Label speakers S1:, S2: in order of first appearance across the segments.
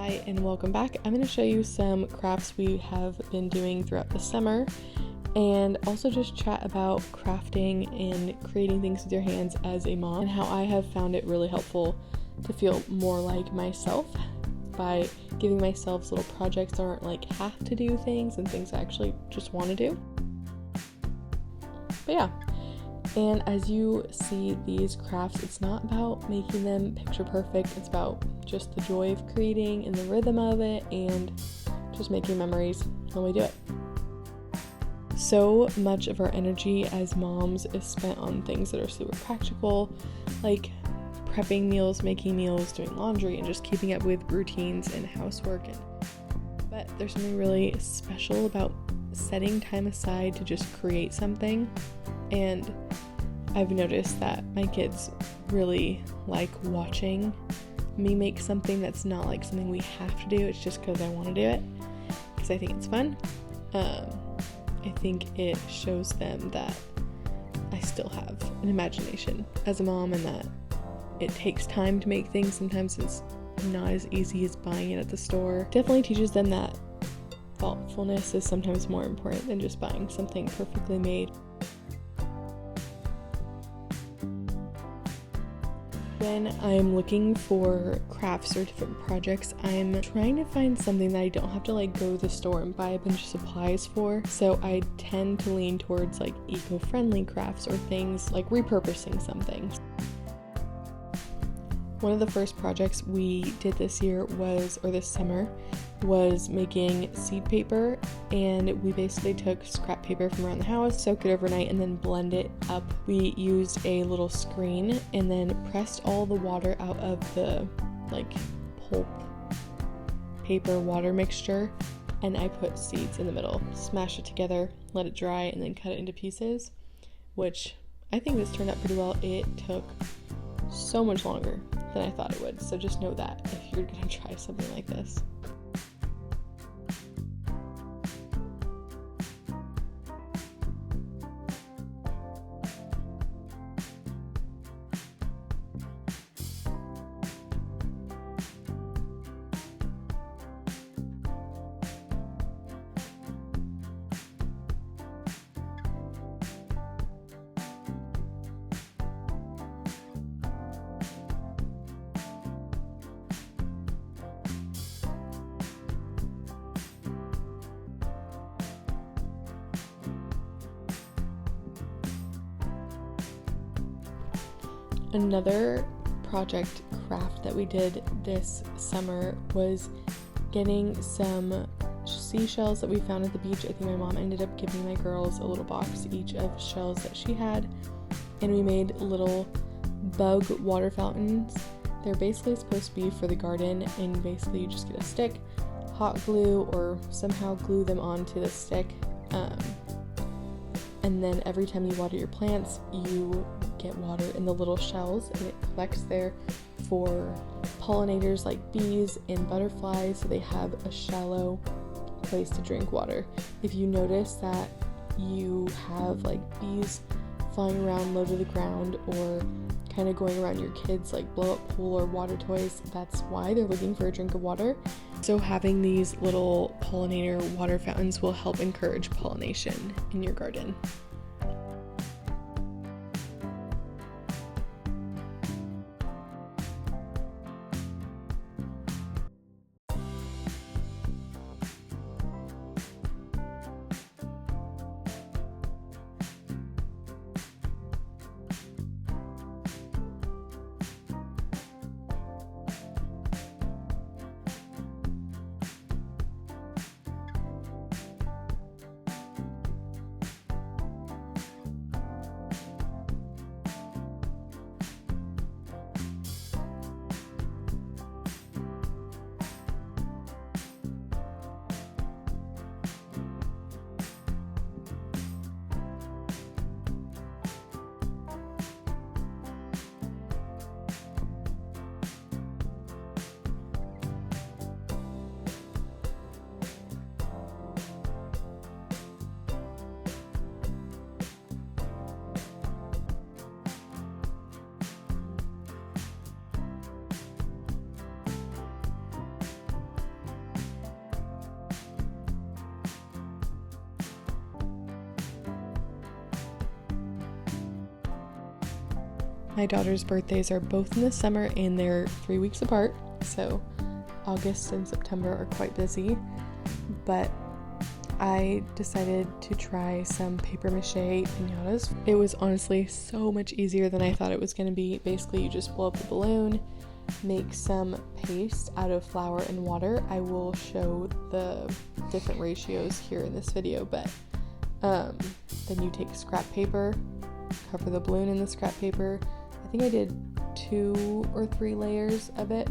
S1: Hi and welcome back. I'm going to show you some crafts we have been doing throughout the summer and also just chat about crafting and creating things with your hands as a mom and how I have found it really helpful to feel more like myself by giving myself little projects that aren't like have to do things and things I actually just want to do. But yeah. And as you see these crafts, it's not about making them picture perfect, it's about just the joy of creating and the rhythm of it and just making memories when we do it. So much of our energy as moms is spent on things that are super practical, like prepping meals, making meals, doing laundry, and just keeping up with routines and housework. But there's something really special about setting time aside to just create something. And I've noticed that my kids really like watching me make something that's not like something we have to do. It's just because I want to do it, because I think it's fun. I think it shows them that I still have an imagination as a mom and that it takes time to make things. Sometimes it's not as easy as buying it at the store. Definitely teaches them that thoughtfulness is sometimes more important than just buying something perfectly made. When I'm looking for crafts or different projects, I'm trying to find something that I don't have to like go to the store and buy a bunch of supplies for. So I tend to lean towards like eco-friendly crafts or things like repurposing something. One of the first projects we did this summer was making seed paper, and we basically took scrap paper from around the house, soaked it overnight, and then blend it up. We used a little screen and then pressed all the water out of the like pulp paper water mixture, and I put seeds in the middle, smashed it together, let it dry, and then cut it into pieces, which I think this turned out pretty well. It took so much longer than I thought it would, so just know that if you're gonna try something like this. Another project craft that we did this summer was getting some seashells that we found at the beach. I think my mom ended up giving my girls a little box each of shells that she had, and we made little bug water fountains. They're basically supposed to be for the garden, and basically you just get a stick, hot glue, or somehow glue them onto the stick, and then every time you water your plants, you get water in the little shells, and it collects there for pollinators like bees and butterflies, so they have a shallow place to drink water. If you notice that you have like bees flying around low to the ground or kind of going around your kids' like blow up pool or water toys, that's why they're looking for a drink of water. So having these little pollinator water fountains will help encourage pollination in your garden. My daughter's birthdays are both in the summer and they're 3 weeks apart, so August and September are quite busy, but I decided to try some paper mache piñatas. It was honestly so much easier than I thought it was going to be. Basically, you just blow up the balloon, make some paste out of flour and water. I will show the different ratios here in this video, but then you take scrap paper, cover the balloon in the scrap paper. I think I did 2 or 3 layers of it.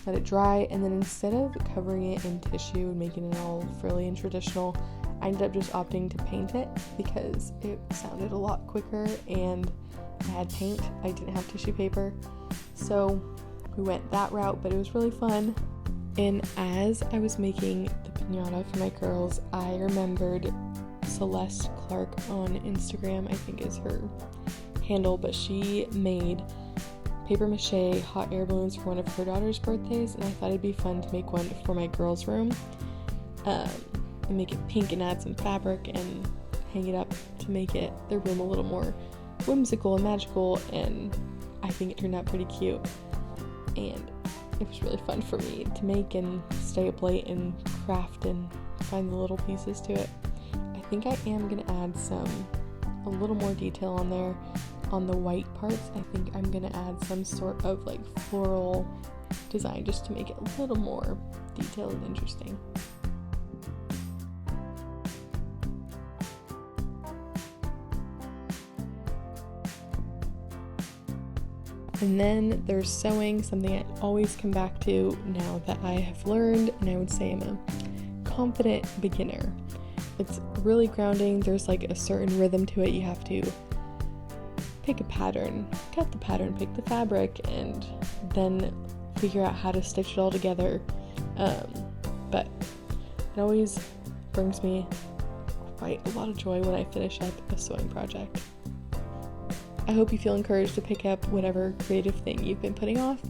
S1: Let it dry, and then instead of covering it in tissue and making it all frilly and traditional, I ended up just opting to paint it because it sounded a lot quicker and I had paint. I didn't have tissue paper, so we went that route, but it was really fun. And as I was making the piñata for my girls, I remembered Celeste Clark on Instagram, I think is her handle, but she made paper mache hot air balloons for one of her daughter's birthdays, and I thought it'd be fun to make one for my girls' room, and make it pink and add some fabric and hang it up to make their room a little more whimsical and magical, and I think it turned out pretty cute, and it was really fun for me to make and stay up late and craft and find the little pieces to it. I think I am going to add a little more detail on there. On the white parts, I think I'm going to add some sort of like floral design just to make it a little more detailed and interesting. And then there's sewing, something I always come back to now that I have learned, and I would say I'm a confident beginner. It's really grounding. There's like a certain rhythm to it. You have to pick a pattern, cut the pattern, pick the fabric, and then figure out how to stitch it all together. But it always brings me quite a lot of joy when I finish up a sewing project. I hope you feel encouraged to pick up whatever creative thing you've been putting off.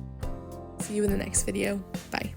S1: See you in the next video. Bye.